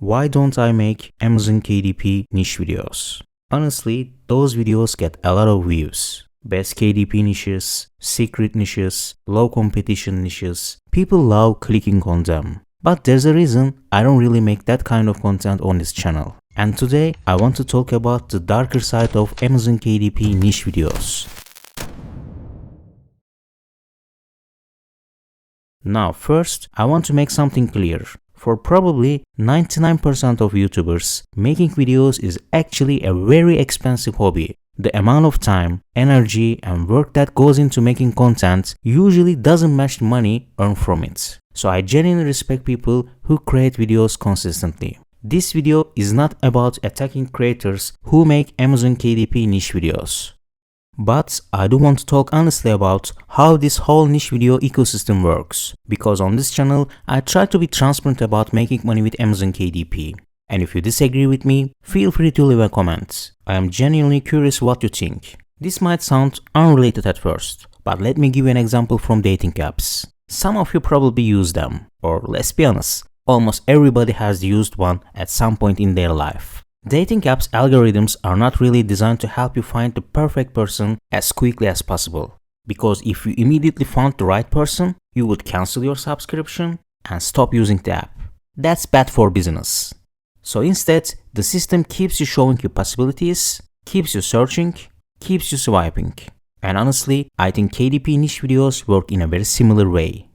Why don't I make Amazon KDP niche videos? Honestly, those videos get a lot of views. Best KDP niches, secret niches, low competition niches. People love clicking on them. But there's a reason I don't really make that kind of content on this channel. And today I want to talk about the darker side of Amazon KDP niche videos. Now first, I want to make something clear. For probably 99% of YouTubers, making videos is actually a very expensive hobby. The amount of time, energy, and work that goes into making content usually doesn't match the money earned from it. So I genuinely respect people who create videos consistently. This video is not about attacking creators who make Amazon KDP niche videos. But I do want to talk honestly about how this whole niche video ecosystem works, because on this channel I try to be transparent about making money with Amazon KDP. And if you disagree with me, feel free to leave a comment. I am genuinely curious what you think. This might sound unrelated at first, but let me give you an example from dating apps. Some of you probably use them, or let's be honest, almost everybody has used one at some point in their life. Dating apps algorithms are not really designed to help you find the perfect person as quickly as possible. Because if you immediately found the right person, you would cancel your subscription and stop using the app. That's bad for business. So instead, the system keeps you showing you possibilities, keeps you searching, keeps you swiping. And honestly, I think KDP niche videos work in a very similar way.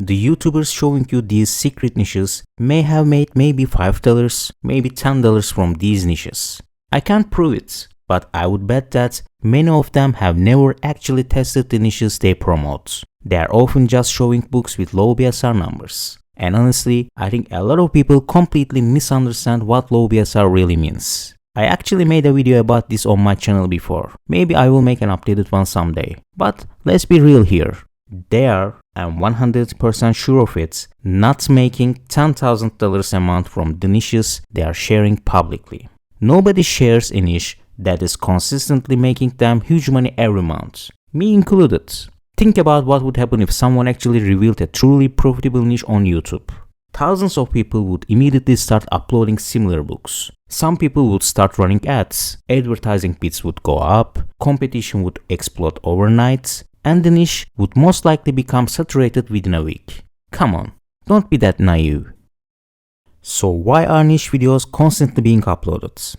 The YouTubers showing you these secret niches may have made maybe $5, maybe $10 from these niches. I can't prove it, but I would bet that many of them have never actually tested the niches they promote. They are often just showing books with low BSR numbers. And honestly, I think a lot of people completely misunderstand what low BSR really means. I actually made a video about this on my channel before. Maybe I will make an updated one someday. But let's be real here. They are, I'm 100% sure of it, not making $10,000 a month from the niches they are sharing publicly. Nobody shares a niche that is consistently making them huge money every month, me included. Think about what would happen if someone actually revealed a truly profitable niche on YouTube. Thousands of people would immediately start uploading similar books. Some people would start running ads, advertising bids would go up, competition would explode overnight, and the niche would most likely become saturated within a week. Come on, don't be that naive. So why are niche videos constantly being uploaded?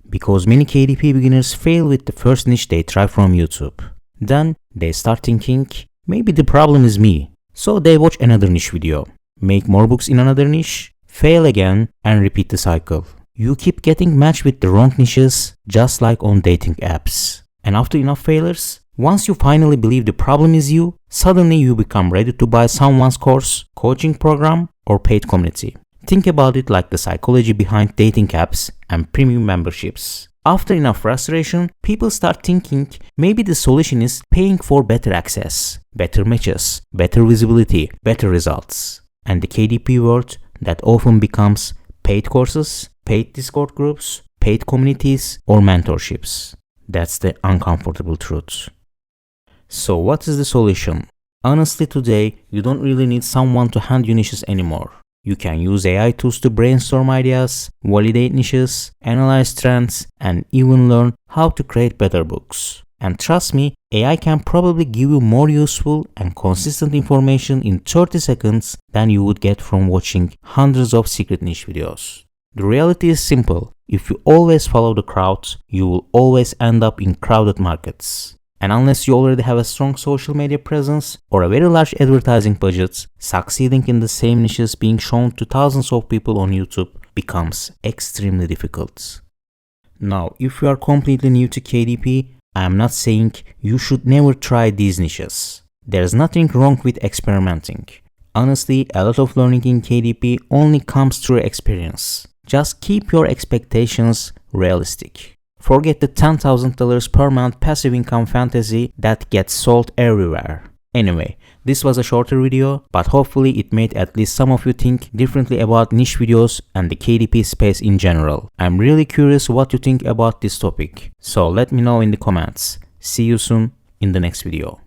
Because many KDP beginners fail with the first niche they try from YouTube. Then they start thinking, maybe the problem is me. So they watch another niche video, make more books in another niche, fail again, and repeat the cycle. You keep getting matched with the wrong niches, just like on dating apps. And after enough failures, once you finally believe the problem is you, suddenly you become ready to buy someone's course, coaching program, or paid community. Think about it like the psychology behind dating apps and premium memberships. After enough frustration, people start thinking maybe the solution is paying for better access, better matches, better visibility, better results. And the KDP world that often becomes paid courses, paid Discord groups, paid communities, or mentorships. That's the uncomfortable truth. So what is the solution? Honestly, today, you don't really need someone to hand you niches anymore. You can use AI tools to brainstorm ideas, validate niches, analyze trends, and even learn how to create better books. And trust me, AI can probably give you more useful and consistent information in 30 seconds than you would get from watching hundreds of secret niche videos. The reality is simple. If you always follow the crowd, you will always end up in crowded markets. And unless you already have a strong social media presence or a very large advertising budget, succeeding in the same niches being shown to thousands of people on YouTube becomes extremely difficult. Now, if you are completely new to KDP, I am not saying you should never try these niches. There's nothing wrong with experimenting. Honestly, a lot of learning in KDP only comes through experience. Just keep your expectations realistic. Forget the $10,000 per month passive income fantasy that gets sold everywhere. Anyway, this was a shorter video, but hopefully it made at least some of you think differently about niche videos and the KDP space in general. I'm really curious what you think about this topic, so let me know in the comments. See you soon in the next video.